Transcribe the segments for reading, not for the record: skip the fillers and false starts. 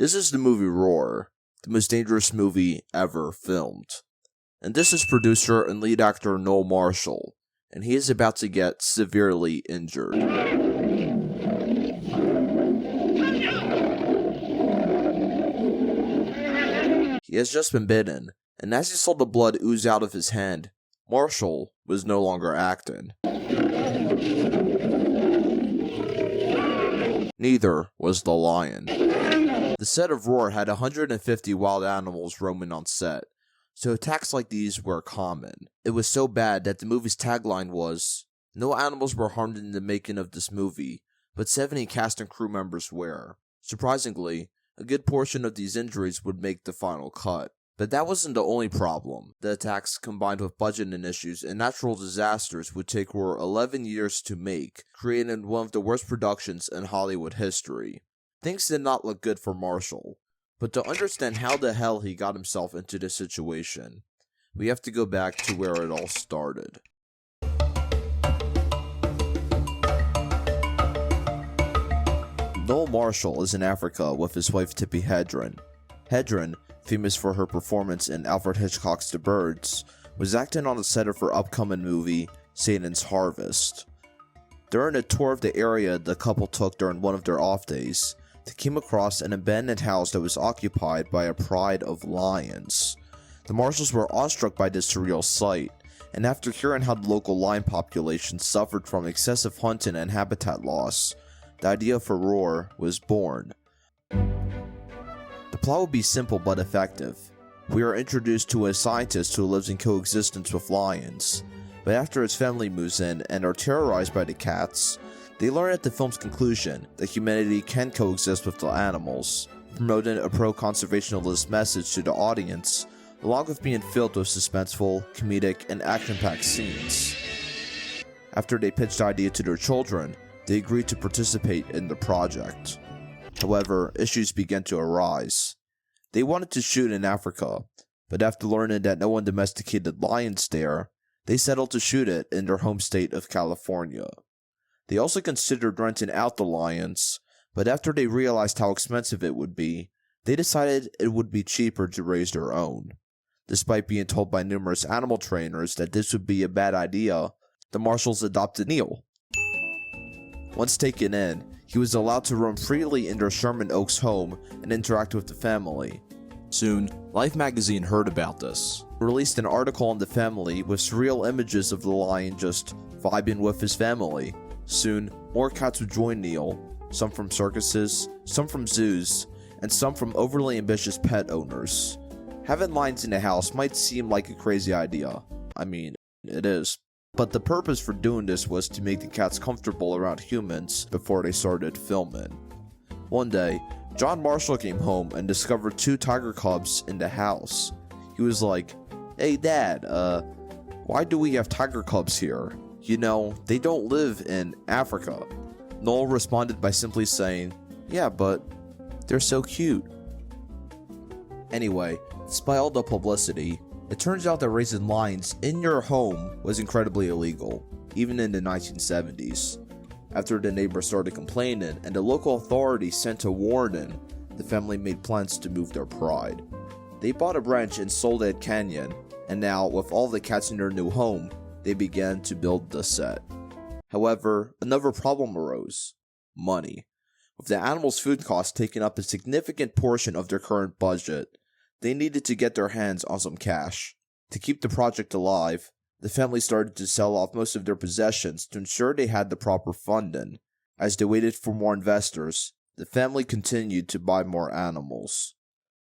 This is the movie Roar, the most dangerous movie ever filmed. And this is producer and lead actor Noel Marshall, and he is about to get severely injured. He has just been bitten, and as he saw the blood ooze out of his hand, Marshall was no longer acting. Neither was the lion. The set of Roar had 150 wild animals roaming on set, so attacks like these were common. It was so bad that the movie's tagline was, "No animals were harmed in the making of this movie, but 70 cast and crew members were." Surprisingly, a good portion of these injuries would make the final cut. But that wasn't the only problem. The attacks, combined with budgeting issues and natural disasters, would take Roar 11 years to make, creating one of the worst productions in Hollywood history. Things did not look good for Marshall, but to understand how the hell he got himself into this situation, we have to go back to where it all started. Noel Marshall is in Africa with his wife Tippi Hedren. Hedren, famous for her performance in Alfred Hitchcock's The Birds, was acting on the set of her upcoming movie, Satan's Harvest. During a tour of the area the couple took during one of their off days, they came across an abandoned house that was occupied by a pride of lions. The Marshalls were awestruck by this surreal sight, and after hearing how the local lion population suffered from excessive hunting and habitat loss, the idea for Roar was born. The plot would be simple but effective. We are introduced to a scientist who lives in coexistence with lions, but after his family moves in and are terrorized by the cats, they learn at the film's conclusion that humanity can coexist with the animals, promoting a pro-conservationalist message to the audience, along with being filled with suspenseful, comedic, and action-packed scenes. After they pitched the idea to their children, they agreed to participate in the project. However, issues began to arise. They wanted to shoot in Africa, but after learning that no one domesticated lions there, they settled to shoot it in their home state of California. They also considered renting out the lions, but after they realized how expensive it would be, they decided it would be cheaper to raise their own. Despite being told by numerous animal trainers that this would be a bad idea, the Marshalls adopted Neil. Once taken in, he was allowed to roam freely in their Sherman Oaks home and interact with the family. Soon, Life magazine heard about this, released an article on the family with surreal images of the lion just vibing with his family. Soon, more cats would join Neil, some from circuses, some from zoos, and some from overly ambitious pet owners. Having lions in the house might seem like a crazy idea. I mean, it is. But the purpose for doing this was to make the cats comfortable around humans before they started filming. One day, John Marshall came home and discovered 2 tiger cubs in the house. He was like, "Hey Dad, why do we have tiger cubs here? You know, they don't live in Africa." Noel responded by simply saying, "Yeah, but they're so cute." Anyway, despite all the publicity, it turns out that raising lions in your home was incredibly illegal, even in the 1970s. After the neighbors started complaining and the local authorities sent a warning, the family made plans to move their pride. They bought a ranch in Soledad Canyon, and now, with all the cats in their new home, they began to build the set. However, another problem arose: money. With the animals' food costs taking up a significant portion of their current budget, they needed to get their hands on some cash. To keep the project alive, the family started to sell off most of their possessions to ensure they had the proper funding. As they waited for more investors, the family continued to buy more animals.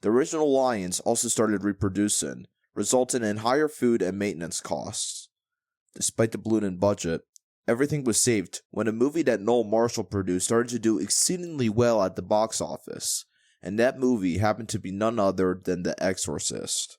The original lions also started reproducing, resulting in higher food and maintenance costs. Despite the ballooning budget, everything was saved when a movie that Noel Marshall produced started to do exceedingly well at the box office, and that movie happened to be none other than The Exorcist.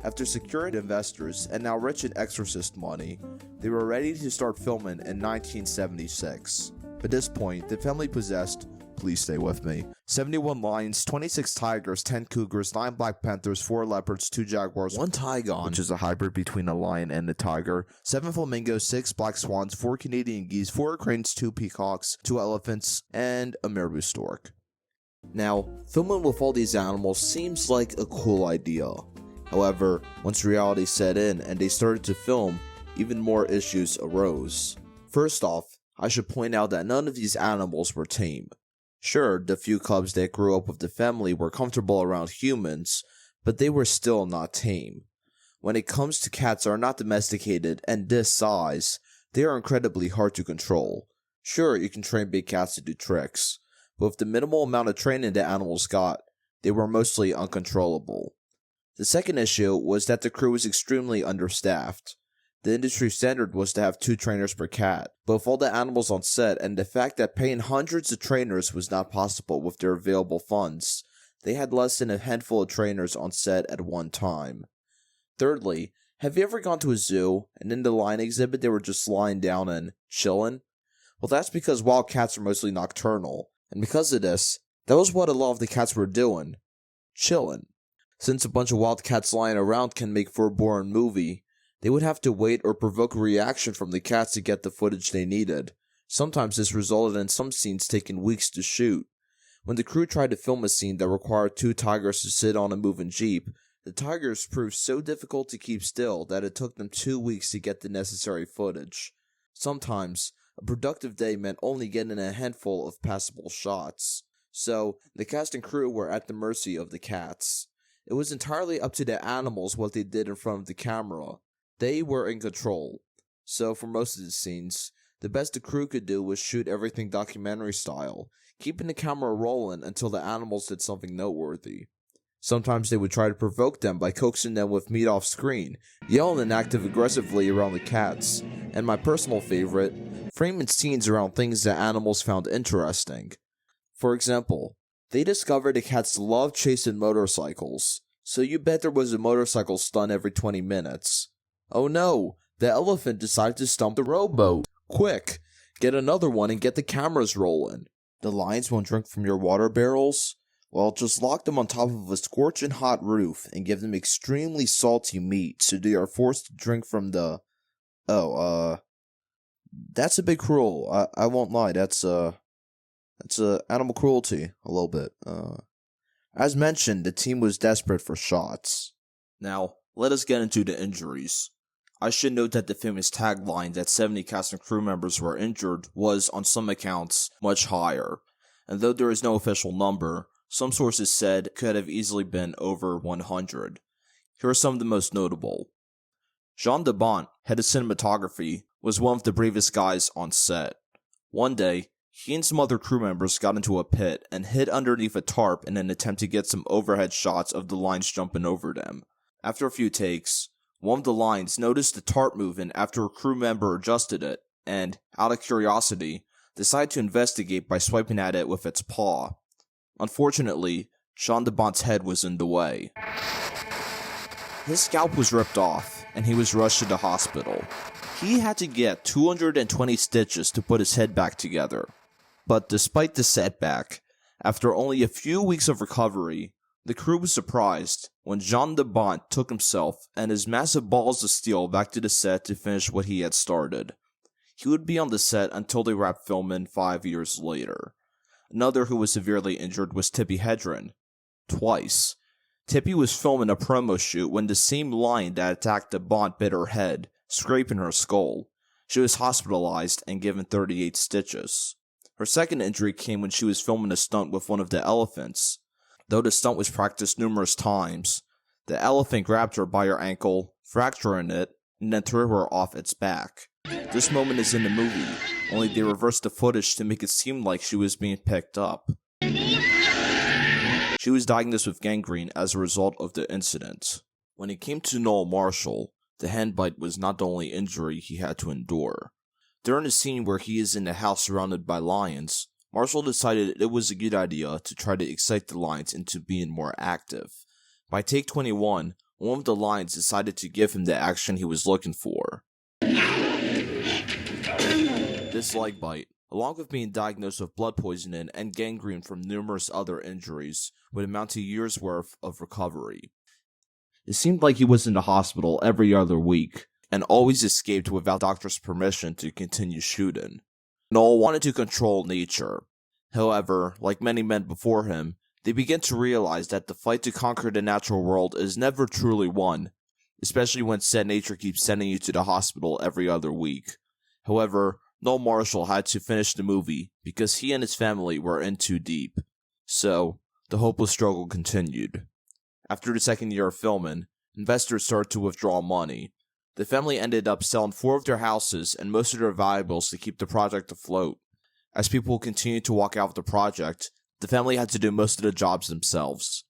After securing investors and now rich in Exorcist money, they were ready to start filming in 1976. By this point, the family possessed, please stay with me, 71 lions, 26 tigers, 10 cougars, 9 black panthers, 4 leopards, 2 jaguars, 1 tigon, which is a hybrid between a lion and a tiger, 7 flamingos, 6 black swans, 4 Canadian geese, 4 cranes, 2 peacocks, 2 elephants, and a marabou stork. Now, filming with all these animals seems like a cool idea. However, once reality set in and they started to film, even more issues arose. First off, I should point out that none of these animals were tame. Sure, the few cubs that grew up with the family were comfortable around humans, but they were still not tame. When it comes to cats that are not domesticated and this size, they are incredibly hard to control. Sure, you can train big cats to do tricks, but with the minimal amount of training the animals got, they were mostly uncontrollable. The second issue was that the crew was extremely understaffed. The industry standard was to have 2 trainers per cat, but with all the animals on set and the fact that paying hundreds of trainers was not possible with their available funds, they had less than a handful of trainers on set at one time. Thirdly, have you ever gone to a zoo and in the lion exhibit they were just lying down and chilling? Well, that's because wild cats are mostly nocturnal, and because of this, that was what a lot of the cats were doing, chilling. Since a bunch of wild cats lying around can make for a boring movie, they would have to wait or provoke a reaction from the cats to get the footage they needed. Sometimes this resulted in some scenes taking weeks to shoot. When the crew tried to film a scene that required 2 tigers to sit on a moving jeep, the tigers proved so difficult to keep still that it took them 2 weeks to get the necessary footage. Sometimes, a productive day meant only getting a handful of passable shots. So, the cast and crew were at the mercy of the cats. It was entirely up to the animals what they did in front of the camera. They were in control. So, for most of the scenes, the best the crew could do was shoot everything documentary style, keeping the camera rolling until the animals did something noteworthy. Sometimes they would try to provoke them by coaxing them with meat off screen, yelling and acting aggressively around the cats, and my personal favorite, framing scenes around things that animals found interesting. For example, they discovered the cats love chasing motorcycles, so you bet there was a motorcycle stunt every 20 minutes. Oh no, the elephant decided to stump the rowboat. Quick, get another one and get the cameras rolling. The lions won't drink from your water barrels? Well, just lock them on top of a scorching hot roof and give them extremely salty meat so they are forced to drink from the... That's a bit cruel. I won't lie, that's animal cruelty, a little bit. As mentioned, the team was desperate for shots. Now, let us get into the injuries. I should note that the famous tagline that 70 cast and crew members were injured was, on some accounts, much higher. And though there is no official number, some sources said it could have easily been over 100. Here are some of the most notable. Jean Debont, head of cinematography, was one of the bravest guys on set. One day, he and some other crew members got into a pit and hid underneath a tarp in an attempt to get some overhead shots of the lions jumping over them. After a few takes, one of the lions noticed the tarp moving after a crew member adjusted it, and, out of curiosity, decided to investigate by swiping at it with its paw. Unfortunately, Jean Debont's head was in the way. His scalp was ripped off, and he was rushed to the hospital. He had to get 220 stitches to put his head back together. But despite the setback, after only a few weeks of recovery, the crew was surprised when Jean Debont took himself and his massive balls of steel back to the set to finish what he had started. He would be on the set until they wrapped filming 5 years later. Another who was severely injured was Tippi Hedren. Twice. Tippi was filming a promo shoot when the same lion that attacked Debont bit her head, scraping her skull. She was hospitalized and given 38 stitches. Her second injury came when she was filming a stunt with one of the elephants. Though the stunt was practiced numerous times, the elephant grabbed her by her ankle, fracturing it, and then threw her off its back. This moment is in the movie, only they reversed the footage to make it seem like she was being picked up. She was diagnosed with gangrene as a result of the incident. When it came to Noel Marshall, the hand bite was not the only injury he had to endure. During a scene where he is in the house surrounded by lions, Marshall decided it was a good idea to try to excite the lions into being more active. By take 21, one of the lions decided to give him the action he was looking for. This leg bite, along with being diagnosed with blood poisoning and gangrene from numerous other injuries, would amount to years' worth of recovery. It seemed like he was in the hospital every other week, and always escaped without doctor's permission to continue shooting. Noel wanted to control nature. However, like many men before him, They begin to realize that the fight to conquer the natural world is never truly won, especially when said nature keeps sending you to the hospital every other week. However, Noel Marshall had to finish the movie because he and his family were in too deep. So, the hopeless struggle continued. After the second year of filming, investors started to withdraw money. The family ended up selling 4 of their houses and most of their valuables to keep the project afloat. As people continued to walk out of the project, the family had to do most of the jobs themselves.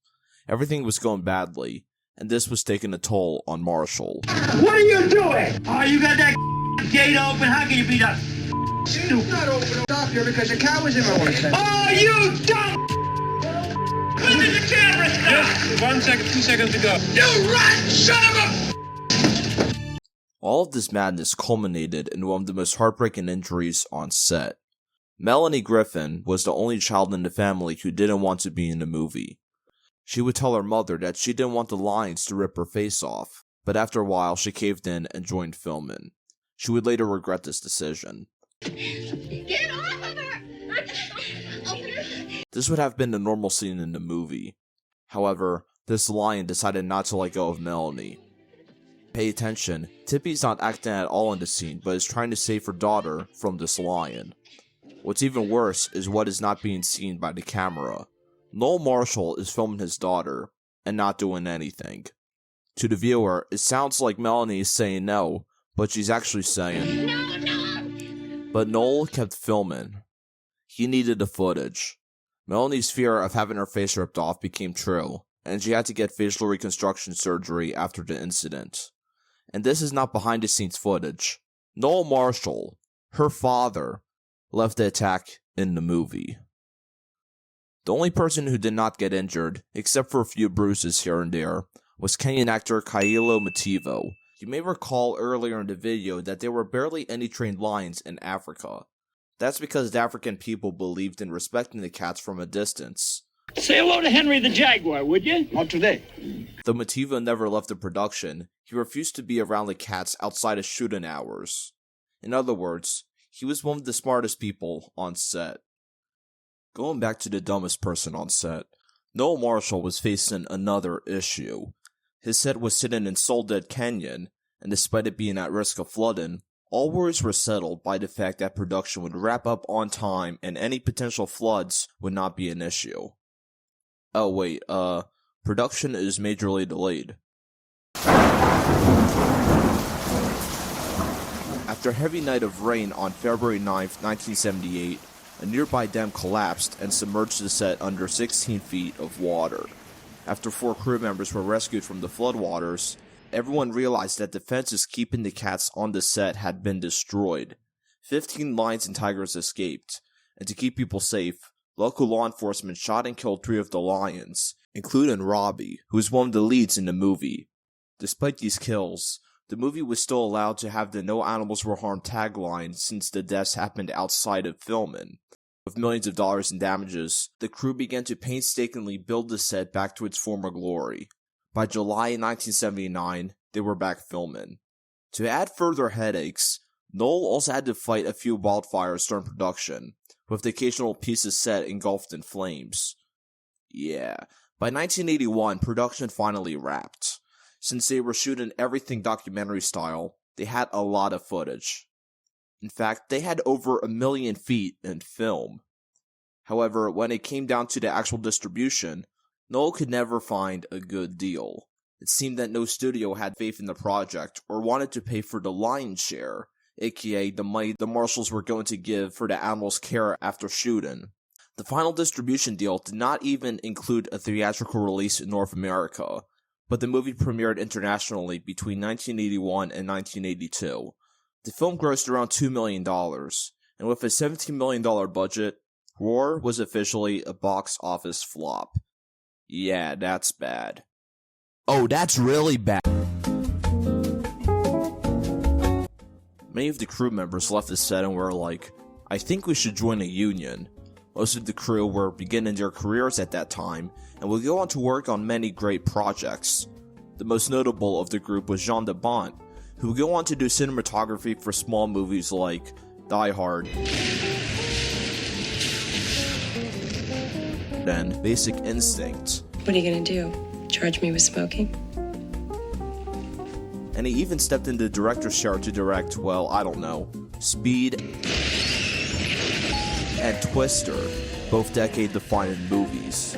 Everything was going badly, and this was taking a toll on Marshall. What are you doing? Oh, you got that gate open? How can you be that stupid? Not open up here because the cow was in my way. Oh, you dumb! When did the camera stop? 1 second, 2 seconds to go. You rat son of a... All of this madness culminated in one of the most heartbreaking injuries on set. Melanie Griffin was the only child in the family who didn't want to be in the movie. She would tell her mother that she didn't want the lions to rip her face off, but after a while she caved in and joined filming. She would later regret this decision. Get off of her! Open her! This would have been the normal scene in the movie. However, this lion decided not to let go of Melanie. Pay attention, Tippy's not acting at all in the scene, but is trying to save her daughter from this lion. What's even worse is what is not being seen by the camera. Noel Marshall is filming his daughter, and not doing anything. To the viewer, it sounds like Melanie is saying no, but she's actually saying No, no! But Noel kept filming. He needed the footage. Melanie's fear of having her face ripped off became true, and she had to get facial reconstruction surgery after the incident. And this is not behind the scenes footage. Noel Marshall, her father, left the attack in the movie. The only person who did not get injured, except for a few bruises here and there, was Kenyan actor Kailo Mativo. You may recall earlier in the video that there were barely any trained lions in Africa. That's because the African people believed in respecting the cats from a distance. Say hello to Henry the Jaguar, would you? Not today. Though Mativo never left the production, he refused to be around the cats outside of shooting hours. In other words, he was one of the smartest people on set. Going back to the dumbest person on set, Noel Marshall was facing another issue. His set was sitting in Soul Dead Canyon, and despite it being at risk of flooding, all worries were settled by the fact that production would wrap up on time and any potential floods would not be an issue. Oh wait, production is majorly delayed. After a heavy night of rain on February 9th, 1978, a nearby dam collapsed and submerged the set under 16 feet of water. After 4 crew members were rescued from the floodwaters, everyone realized that the fences keeping the cats on the set had been destroyed. 15 lions and tigers escaped, and to keep people safe, local law enforcement shot and killed 3 of the lions, including Robbie, who is one of the leads in the movie. Despite these kills, the movie was still allowed to have the "No Animals Were Harmed" tagline since the deaths happened outside of filming. With millions of dollars in damages, the crew began to painstakingly build the set back to its former glory. By July 1979, they were back filming. To add further headaches, Noel also had to fight a few wildfires during production, with the occasional piece of set engulfed in flames. Yeah, by 1981, production finally wrapped. Since they were shooting everything documentary style, they had a lot of footage. In fact, they had over 1 million feet in film. However, when it came down to the actual distribution, Noel could never find a good deal. It seemed that no studio had faith in the project or wanted to pay for the lion's share, aka the money the Marshalls were going to give for the animals' care after shooting. The final distribution deal did not even include a theatrical release in North America, but the movie premiered internationally between 1981 and 1982. The film grossed around $2 million, and with a $17 million budget, Roar was officially a box office flop. Yeah, that's bad. Oh, that's really bad. Many of the crew members left the set and were like, I think we should join a union. Most of the crew were beginning their careers at that time, and would go on to work on many great projects. The most notable of the group was Jean de Bont, who would go on to do cinematography for small movies like Die Hard, than Basic Instinct. What are you gonna do? Charge me with smoking? And he even stepped into the director's chair to direct, well, I don't know, Speed and Twister, both decade-defining movies.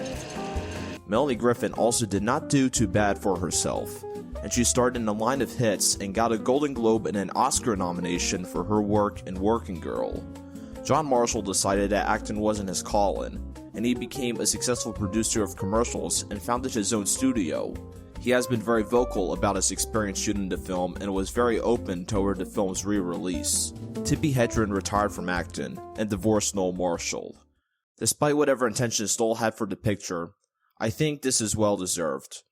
Melanie Griffin also did not do too bad for herself, and she starred in a line of hits and got a Golden Globe and an Oscar nomination for her work in Working Girl. John Marshall decided that acting wasn't his calling, and he became a successful producer of commercials and founded his own studio. He has been very vocal about his experience shooting the film and was very open toward the film's re-release. Tippi Hedren retired from acting and divorced Noel Marshall. Despite whatever intentions Noel had for the picture, I think this is well deserved.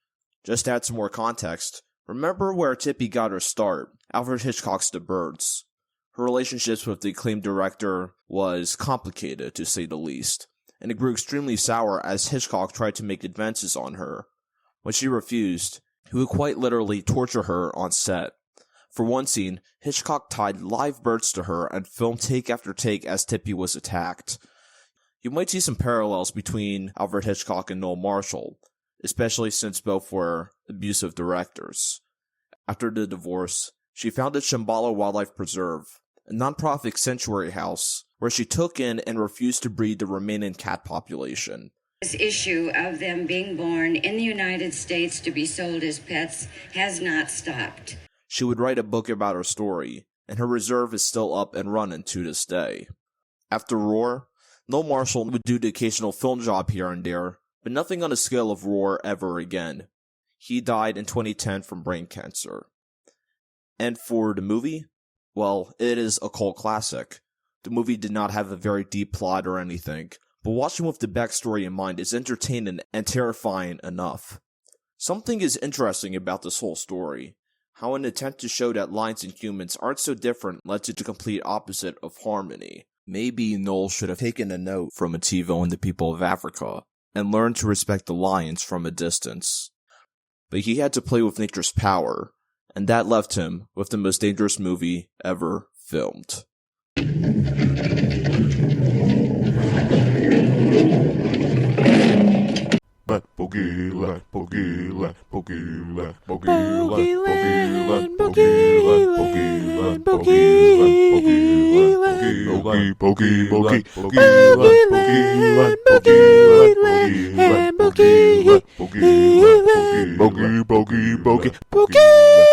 Just to add some more context, remember where Tippi got her start, Alfred Hitchcock's The Birds. Her relationships with the acclaimed director was complicated, to say the least, and it grew extremely sour as Hitchcock tried to make advances on her. When she refused, he would quite literally torture her on set. For one scene, Hitchcock tied live birds to her and filmed take after take as Tippi was attacked. You might see some parallels between Alfred Hitchcock and Noel Marshall, especially since both were abusive directors. After the divorce, she founded Shambhala Wildlife Preserve, a non-profit sanctuary house where she took in and refused to breed the remaining cat population. This issue of them being born in the United States to be sold as pets has not stopped. She would write a book about her story, and her reserve is still up and running to this day. After Roar, Noel Marshall would do the occasional film job here and there, but nothing on the scale of Roar ever again. He died in 2010 from brain cancer. And for the movie? Well, it is a cult classic. The movie did not have a very deep plot or anything, but watching with the backstory in mind is entertaining and terrifying enough. Something is interesting about this whole story. How an attempt to show that lions and humans aren't so different led to the complete opposite of harmony. Maybe Noel should have taken a note from Ativo and the people of Africa, and learned to respect the lions from a distance. But he had to play with nature's power, and that left him with the most dangerous movie ever filmed. Let boogie, let boogie, let boogie, let boogie, let boogie, let boogie, let boogie, let boogie, let boogie, let boogie, boogie, boogie, boogie, let boogie, let boogie, let boogie, let boogie, let boogie, boogie, boogie, boogie, boogie.